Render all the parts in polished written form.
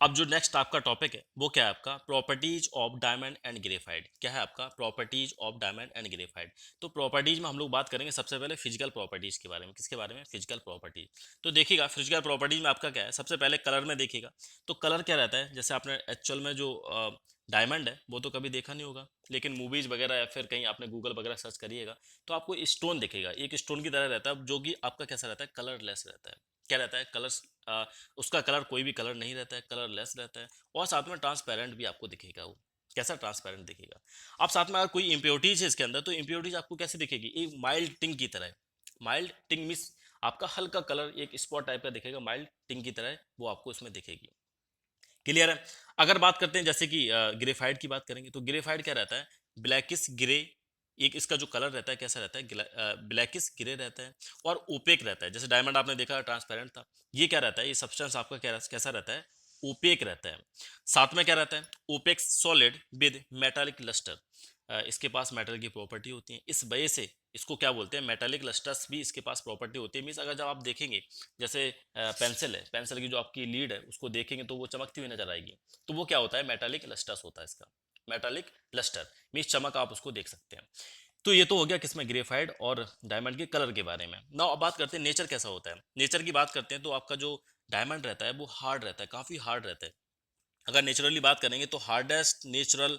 अब जो नेक्स्ट आपका टॉपिक है वो क्या है आपका properties of diamond and graphite. क्या है आपका properties of diamond and graphite. तो प्रॉपर्टीज में हम लोग बात करेंगे सबसे पहले फिजिकल प्रॉपर्टीज के बारे में। किसके बारे में? Physical properties. तो देखिएगा फिजिकल प्रॉपर्टीज में आपका क्या है, सबसे पहले कलर में देखिएगा। तो कलर क्या रहता है, जैसे आपने एक्चुअल में जो डायमंड है वो तो कभी देखा नहीं होगा, लेकिन मूवीज वगैरह या फिर कहीं आपने गूगल वगैरह सर्च करिएगा तो आपको स्टोन दिखेगा, एक स्टोन की तरह रहता है, जो कि आपका कैसा रहता है, कलरलेस रहता है। क्या रहता है? कलर, उसका कलर कोई भी कलर नहीं रहता है, कलरलेस रहता है। और साथ में ट्रांसपेरेंट भी आपको दिखेगा वो। कैसा ट्रांसपेरेंट दिखेगा? अब साथ में अगर कोई इम्प्योरिटीज है इसके अंदर, तो इम्प्योरिटीज आपको कैसे दिखेगी? एक माइल्ड टिंग की तरह। माइल्ड टिंग मीन्स आपका हल्का कलर एक स्पॉट टाइप का दिखेगा, माइल्ड टिंग की तरह वो आपको इसमें दिखेगी। क्लियर है? अगर बात करते हैं जैसे कि ग्रेफाइट की बात करेंगे, तो ग्रेफाइट क्या रहता है? Blackish grey. एक इसका जो कलर रहता है कैसा रहता है? ब्लैकिश ग्रे रहता है और ओपेक रहता है। जैसे डायमंड आपने देखा ट्रांसपेरेंट था, ये क्या रहता है? ये सब्सटेंस आपका कैसा रहता है? ओपेक रहता है। साथ में क्या रहता है? Opaque solid with metallic lustre. इसके पास मेटल की प्रॉपर्टी होती है, इस वजह से इसको क्या बोलते हैं? मेटालिक लस्टर्स भी इसके पास प्रॉपर्टी होती है। मीन्स अगर जब आप देखेंगे, जैसे पेंसिल है, पेंसिल की जो आपकी लीड है उसको देखेंगे तो वो चमकती हुई नजर आएगी, तो वो क्या होता है? मेटालिक लस्टर्स होता है इसका। मेटालिक लस्टर मीन्स चमक, आप उसको देख सकते हैं। तो ये तो हो गया किसमें? ग्रेफाइट और डायमंड के कलर के बारे में। ना अब बात करते हैं नेचर कैसा होता है। नेचर की बात करते हैं तो आपका जो डायमंड रहता है वो हार्ड रहता है, काफी हार्ड रहता है। अगर नेचुरली बात करेंगे तो हार्डेस्ट नेचुरल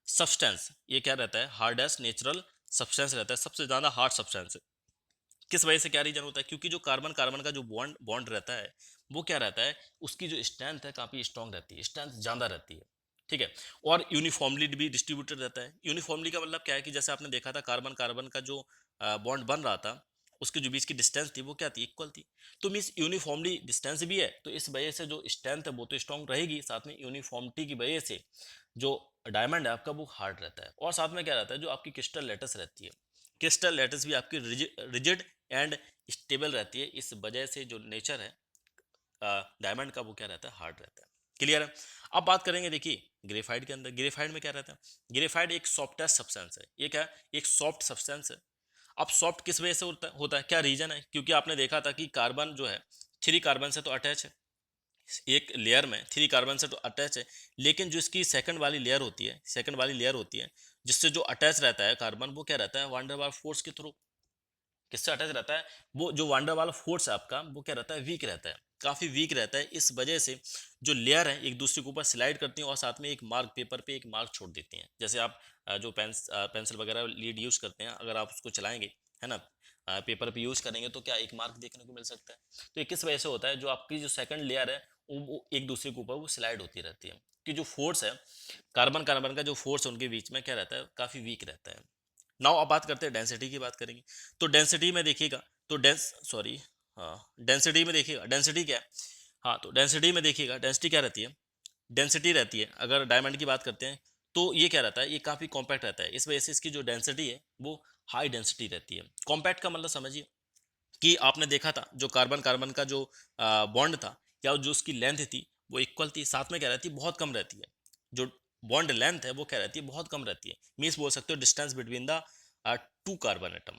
सब्सटेंस ये क्या रहता है? हार्डेस्ट नेचुरल सब्सटेंस रहता है, सबसे ज्यादा हार्ड सब्सटेंस। किस वजह से? क्या रीजन होता है? क्योंकि जो कार्बन कार्बन का जो बॉन्ड बॉन्ड रहता है वो क्या रहता है, उसकी जो स्ट्रेंथ है काफी स्ट्रांग रहती है, स्ट्रेंथ ज्यादा रहती है। ठीक है। और यूनिफॉर्मली भी डिस्ट्रीब्यूटेड रहता है। यूनिफॉर्मली का मतलब क्या है कि जैसे आपने देखा था कार्बन कार्बन का जो बॉन्ड बन रहा था, उसके जो बीच की डिस्टेंस थी वो क्या थी? इक्वल थी। तो मीन्स यूनिफॉर्मली डिस्टेंस भी है, तो इस वजह से जो स्ट्रेंथ है वो तो स्ट्रांग रहेगी, साथ में यूनिफॉर्मिटी की वजह से जो डायमंड है आपका वो हार्ड रहता है। और साथ में क्या रहता है? जो आपकी क्रिस्टल लेटस रहती है, क्रिस्टल लेटस भी आपकी रिजिड एंड स्टेबल रहती है। इस वजह से जो नेचर है डायमंड का वो क्या रहता है? हार्ड रहता है। क्लियर है? अब बात करेंगे देखिए ग्रेफाइट के अंदर। ग्रेफाइट में क्या रहता है? ग्रेफाइट एक सॉफ्टेस्ट सब्सटेंस है। ये क्या है? एक सॉफ्ट सब्सटेंस है। अब सॉफ्ट किस वजह से होता है? क्या रीजन है? क्योंकि आपने देखा था कि कार्बन जो है 3 कार्बन से तो अटैच है, एक लेयर में 3 कार्बन से तो अटैच है, लेकिन जो इसकी सेकंड वाली लेयर होती है, सेकंड वाली लेयर होती है जिससे जो अटैच रहता है कार्बन, वो क्या रहता है? वांडरवाल फोर्स के थ्रू। किससे अटैच रहता है? वो जो वांडर वाला फोर्स है आपका वो क्या रहता है? वीक रहता है, काफी वीक रहता है। इस वजह से जो लेयर है एक दूसरे के ऊपर स्लाइड करती हैं और साथ में एक मार्क, पेपर पे एक मार्क छोड़ देती हैं। जैसे आप जो पेंसिल वगैरह लीड यूज करते हैं, अगर आप उसको चलाएंगे, है ना, पेपर पे यूज करेंगे तो क्या एक मार्क देखने को मिल सकता है। तो ये किस वजह से होता है? जो आपकी जो सेकंड लेयर है वो एक दूसरे के ऊपर वो स्लाइड होती रहती है, कि जो फोर्स है कार्बन कार्बन का जो फोर्स है उनके बीच में क्या रहता है? काफी वीक रहता है। नाउ अब बात करते हैं डेंसिटी की, बात करेंगे। तो डेंसिटी में देखिएगा, तो हाँ, डेंसिटी में देखिएगा, डेंसिटी क्या है? हाँ, तो डेंसिटी में देखिएगा, डेंसिटी क्या रहती है? डेंसिटी रहती है, अगर डायमंड की बात करते हैं तो ये क्या रहता है? ये काफी कॉम्पैक्ट रहता है, इस वजह से इसकी जो डेंसिटी है वो हाई डेंसिटी रहती है। कॉम्पैक्ट का मतलब समझिए कि आपने देखा था जो कार्बन कार्बन का जो बॉन्ड था या जो उसकी लेंथ थी वो इक्वल थी, साथ में क्या रहती है? बहुत कम रहती है। जो बॉन्ड लेंथ है वो क्या रहती है? बहुत कम रहती है। मीन्स बोल सकते हो distance between the two carbon atom,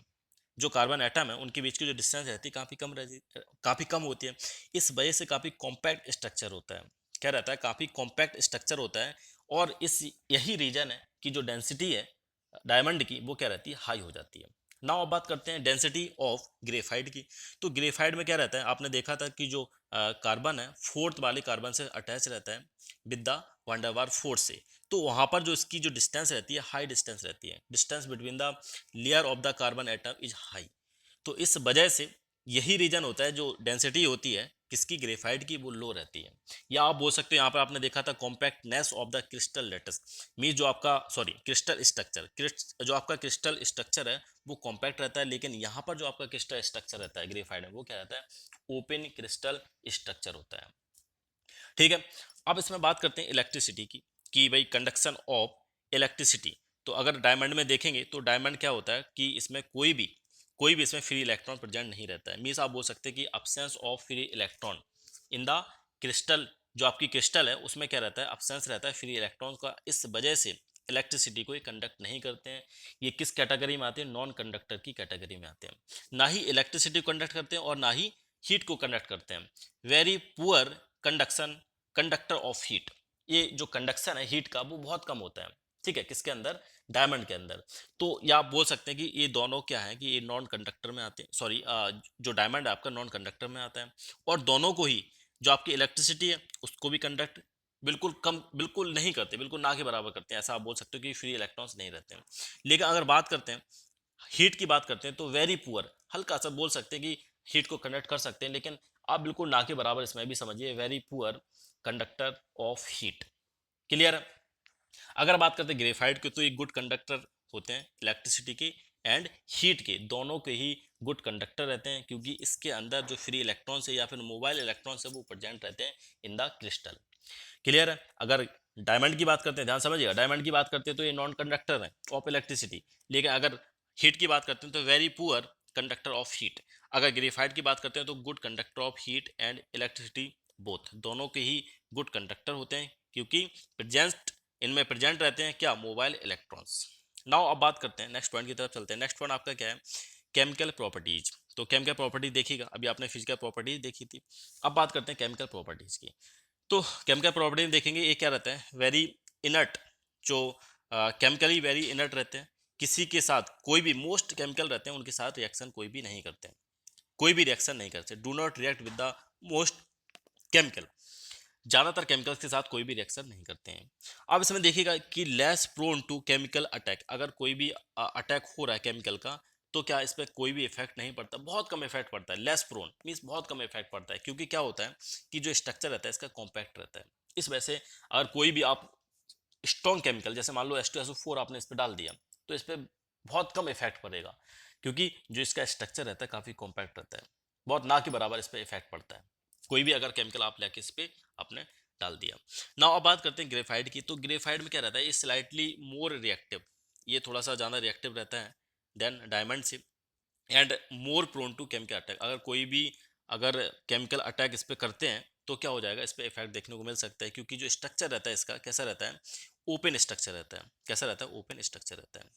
जो कार्बन एटम है उनके बीच की जो डिस्टेंस रहती है काफी कम रहती, काफी कम होती है। इस वजह से काफी कॉम्पैक्ट स्ट्रक्चर होता है। क्या रहता है? काफी कॉम्पैक्ट स्ट्रक्चर होता है। और इस यही रीजन है कि जो डेंसिटी है डायमंड की वो क्या रहती है? हाई हो जाती है। नाउ अब बात करते हैं डेंसिटी ऑफ ग्रेफाइट की। तो ग्रेफाइट में क्या रहता है? आपने देखा था कि जो कार्बन है फोर्थ वाले कार्बन से अटैच रहता है विद द वंडरवार फोर्स से। तो वहां पर जो इसकी जो डिस्टेंस रहती है हाई डिस्टेंस रहती है, distance between the layer of the carbon atom is high. तो इस वजह से यही रीजन होता है जो डेंसिटी होती है किसकी? ग्रेफाइट की, वो लो रहती है। या आप बोल सकते हो यहाँ पर आपने देखा था compactness of the crystal lattice, mean जो आपका सॉरी क्रिस्टल स्ट्रक्चर, जो आपका क्रिस्टल स्ट्रक्चर है वो कॉम्पैक्ट रहता है, लेकिन यहाँ पर जो आपका क्रिस्टल स्ट्रक्चर रहता है ग्रेफाइट में वो क्या रहता है? ओपन क्रिस्टल स्ट्रक्चर होता है। ठीक है। अब इसमें बात करते हैं इलेक्ट्रिसिटी की, कि भाई कंडक्शन ऑफ इलेक्ट्रिसिटी। तो अगर डायमंड में देखेंगे तो डायमंड क्या होता है कि इसमें कोई भी इसमें फ्री इलेक्ट्रॉन प्रेजेंट नहीं रहता है। मीन्स आप बोल सकते हैं कि absence of free electron in the crystal. जो आपकी क्रिस्टल है उसमें क्या रहता है? अब्सेंस रहता है फ्री इलेक्ट्रॉन का। इस वजह से इलेक्ट्रिसिटी को ये कंडक्ट नहीं करते हैं। ये किस कैटेगरी में आते हैं? नॉन कंडक्टर की कैटेगरी में आते हैं। ना ही इलेक्ट्रिसिटी को कंडक्ट करते हैं और ना ही हीट को कंडक्ट करते हैं। Very poor conduction conductor of heat. ये जो कंडक्शन है हीट का वो बहुत कम होता है, ठीक है, किसके अंदर, डायमंड के अंदर। तो या आप बोल सकते हैं कि ये दोनों क्या है कि ये नॉन कंडक्टर में आते हैं, सॉरी, जो डायमंड है आपका नॉन कंडक्टर में आता है, और दोनों को ही जो आपकी इलेक्ट्रिसिटी है उसको भी कंडक्ट बिल्कुल कम, बिल्कुल नहीं करते, बिल्कुल ना के बराबर करते हैं, ऐसा आप बोल सकते हो कि फ्री इलेक्ट्रॉन्स नहीं रहते हैं। लेकिन अगर बात करते हैं हीट की बात करते हैं तो वेरी पुअर, हल्का सा बोल सकते हैं कि हीट को कंडक्ट कर सकते हैं, लेकिन आप बिल्कुल ना के बराबर इसमें भी समझिए, very poor conductor of heat. Clear है। अगर बात करते हैं ग्रेफाइट के, तो ये गुड कंडक्टर होते हैं इलेक्ट्रिसिटी के एंड हीट के, दोनों के ही गुड कंडक्टर रहते हैं, क्योंकि इसके अंदर जो फ्री इलेक्ट्रॉन्स है या फिर मोबाइल इलेक्ट्रॉन्स है वो प्रेजेंट रहते हैं इन द क्रिस्टल। क्लियर है। अगर डायमंड की बात करते हैं, ध्यान समझिएगा, डायमंड की बात करते हैं तो ये नॉन कंडक्टर है ऑफ इलेक्ट्रिसिटी, लेकिन अगर हीट की बात करते हैं तो very poor conductor of heat. अगर ग्रेफाइट की बात करते हैं तो good conductor of heat and electricity both, दोनों के ही गुड कंडक्टर होते हैं, क्योंकि प्रेजेंट इनमें प्रेजेंट रहते हैं क्या, मोबाइल इलेक्ट्रॉन्स। नाउ अब बात करते हैं नेक्स्ट पॉइंट की तरफ चलते हैं। नेक्स्ट पॉइंट आपका क्या है, केमिकल प्रॉपर्टीज। तो केमिकल प्रॉपर्टीज देखिएगा, अभी आपने फिजिकल प्रॉपर्टीज देखी थी, अब बात करते हैं केमिकल प्रॉपर्टीज की। तो केमिकल प्रॉपर्टी देखेंगे, ये क्या रहता है, वेरी इनर्ट, जो केमिकली वेरी इनर्ट रहते हैं, किसी के साथ कोई भी, मोस्ट केमिकल रहते हैं उनके साथ रिएक्शन कोई भी नहीं करते हैं, कोई भी रिएक्शन नहीं करते, do not react with the most chemical, ज्यादातर केमिकल्स के साथ कोई भी रिएक्शन नहीं करते हैं। अब इसमें देखिएगा कि less prone to chemical attack, अगर कोई भी अटैक हो रहा है केमिकल का, तो क्या इस पर कोई भी इफेक्ट नहीं पड़ता, बहुत कम इफेक्ट पड़ता है, लेस प्रोन मीन्स बहुत कम इफेक्ट पड़ता है, क्योंकि क्या होता है कि जो स्ट्रक्चर रहता है इसका कॉम्पैक्ट रहता है। इस वजह से अगर कोई भी आप स्ट्रॉन्ग केमिकल, जैसे मान लो H2SO4 आपने इस पर डाल दिया, तो इस पर बहुत कम इफेक्ट पड़ेगा, क्योंकि जो इसका स्ट्रक्चर रहता है काफी कॉम्पैक्ट रहता है, बहुत ना के बराबर इस पर इफेक्ट पड़ता है, कोई भी अगर केमिकल आप लेके इस पे आपने डाल दिया। नाउ अब बात करते हैं ग्रेफाइट की। तो ग्रेफाइट में क्या रहता है, ये स्लाइटली मोर रिएक्टिव, ये थोड़ा सा ज़्यादा रिएक्टिव रहता है देन डायमंड से, and more prone to chemical attack, अगर कोई भी अगर केमिकल अटैक इस पे करते हैं तो क्या हो जाएगा, इस पे इफेक्ट देखने को मिल सकता है, क्योंकि जो स्ट्रक्चर रहता है इसका कैसा रहता है, ओपन स्ट्रक्चर रहता है, कैसा रहता है, ओपन स्ट्रक्चर रहता है।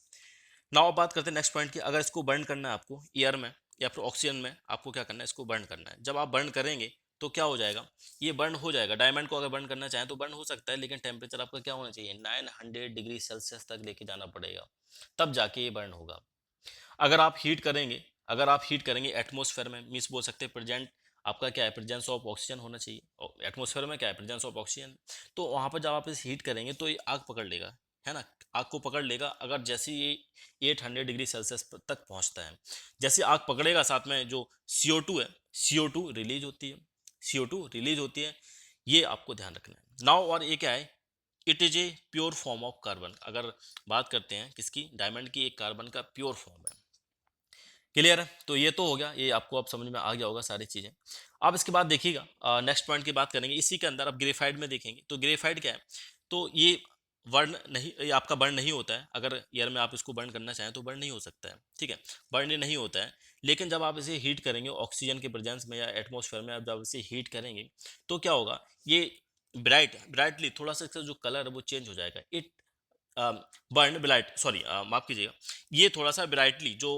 नाउ बात करते हैं नेक्स्ट पॉइंट की। अगर इसको बर्न करना है आपको एयर में या फिर ऑक्सीजन में, आपको क्या करना है, इसको बर्न करना है। जब आप बर्न करेंगे तो क्या हो जाएगा, ये बर्न हो जाएगा। डायमंड को अगर बर्न करना चाहें तो बर्न हो सकता है, लेकिन टेम्परेचर आपका क्या होना चाहिए, 900 डिग्री सेल्सियस तक लेके जाना पड़ेगा, तब जाके ये बर्न होगा। अगर आप हीट करेंगे, अगर आप हीट करेंगे एटमोसफेयर में, मीन्स बोल सकते हैं प्रेजेंट आपका क्या है, प्रेजेंस ऑफ ऑक्सीजन होना चाहिए, एटमोसफेयर में क्या है, प्रेजेंस ऑफ ऑक्सीजन, तो वहां पर जब आप इसे हीट करेंगे तो ये आग पकड़ लेगा, है ना, आग को पकड़ लेगा। अगर जैसे ये 800 डिग्री सेल्सियस तक पहुंचता है, जैसे आग पकड़ेगा, साथ में जो CO2 है, CO2 रिलीज होती है, CO2 रिलीज होती है, ये आपको ध्यान रखना है। नाउ और ये क्या है, it is a pure form of carbon. अगर बात करते हैं किसकी, डायमंड की, एक कार्बन का प्योर फॉर्म है। क्लियर है। तो ये तो हो गया, ये आपको अब समझ में आ गया होगा सारी चीजें। अब इसके बाद देखिएगा नेक्स्ट पॉइंट की बात करेंगे, इसी के अंदर अब ग्रेफाइट में देखेंगे। तो ग्रेफाइट क्या है, तो ये बर्न नहीं, ये आपका बर्न नहीं होता है, अगर एयर में आप इसको बर्न करना चाहें तो बर्न नहीं हो सकता है, ठीक है, बर्न नहीं होता है। लेकिन जब आप इसे हीट करेंगे ऑक्सीजन के प्रेजेंस में या एटमोसफेयर में, आप जब इसे हीट करेंगे तो क्या होगा, ये ब्राइटली थोड़ा सा इसका जो कलर है वो चेंज हो जाएगा। इट बर्न ब्राइट, सॉरी, माफ कीजिएगा, ये थोड़ा सा ब्राइटली जो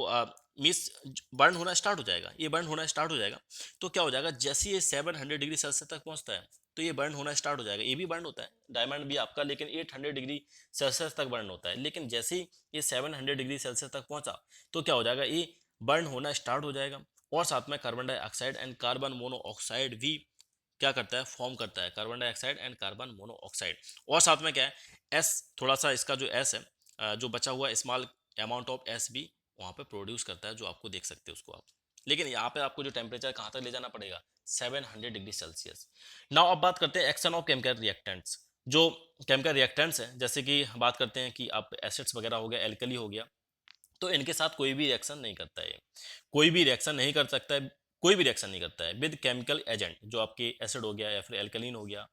मिस बर्न होना स्टार्ट हो जाएगा, ये बर्न होना स्टार्ट हो जाएगा। तो क्या हो जाएगा, जैसे ये 700 डिग्री सेल्सियस तक पहुंचता है तो ये बर्न होना स्टार्ट हो जाएगा। ये भी बर्न होता है डायमंड भी आपका, लेकिन 800 डिग्री सेल्सियस तक बर्न होता है। लेकिन जैसे ही ये 700 डिग्री सेल्सियस तक पहुंचा तो क्या हो जाएगा, ये बर्न होना स्टार्ट हो जाएगा। और साथ में carbon dioxide and carbon monoxide भी क्या करता है, फॉर्म करता है, carbon dioxide and carbon monoxide. और साथ में क्या है, एस, थोड़ा सा इसका जो एस है, जो बचा हुआ स्मॉल अमाउंट ऑफ एस भी वहाँ पे प्रोड्यूस करता है, जो आपको देख सकते हो उसको आप। लेकिन यहाँ पे आपको जो टेम्परेचर कहाँ तक ले जाना पड़ेगा, 700 डिग्री सेल्सियस। नाउ अब बात करते हैं एक्शन ऑफ केमिकल रिएक्टेंट्स। जो केमिकल रिएक्टेंट्स हैं, जैसे कि बात करते हैं कि आप एसिड्स वगैरह हो गया, एल्कली हो गया, तो इनके साथ कोई भी रिएक्शन नहीं करता है, कोई भी रिएक्शन नहीं कर सकता है, कोई भी रिएक्शन नहीं करता है विद केमिकल एजेंट। जो आपके एसिड हो गया या फिर एल्कलीन हो गया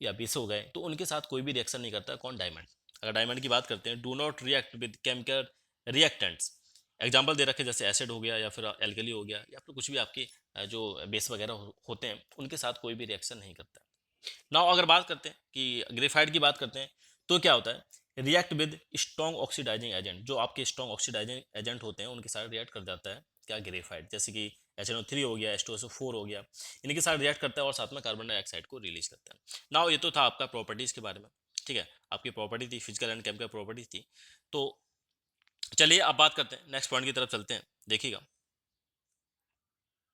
या बेस हो गए, तो उनके साथ कोई भी रिएक्शन नहीं करता है। कौन, डायमंड। अगर डायमंड की बात करते हैं, do not react with chemical reactants, example दे रखे जैसे एसिड हो गया या फिर एल्कली हो गया या फिर कुछ भी आपके जो बेस वगैरह होते हैं, उनके साथ कोई भी रिएक्शन नहीं करता। नाउ अगर बात करते हैं कि ग्रेफाइट की बात करते हैं, तो क्या होता है, react with strong oxidising agent. जो आपके स्ट्रॉन्ग ऑक्सीडाइजिंग एजेंट होते हैं उनके साथ रिएक्ट कर जाता है क्या, ग्रेफाइट। जैसे कि HNO3 हो गया, H2SO4 हो गया, इनके साथ रिएक्ट करता है और साथ में कार्बन डाइऑक्साइड को रिलीज करता है। नाउ ये तो था आपका प्रॉपर्टीज के बारे में, ठीक है, आपकी प्रॉपर्टी थी, फिजिकल एंड केमिकल प्रॉपर्टीज थी। तो चलिए अब बात करते हैं, नेक्स्ट पॉइंट की तरफ चलते हैं, देखिएगा।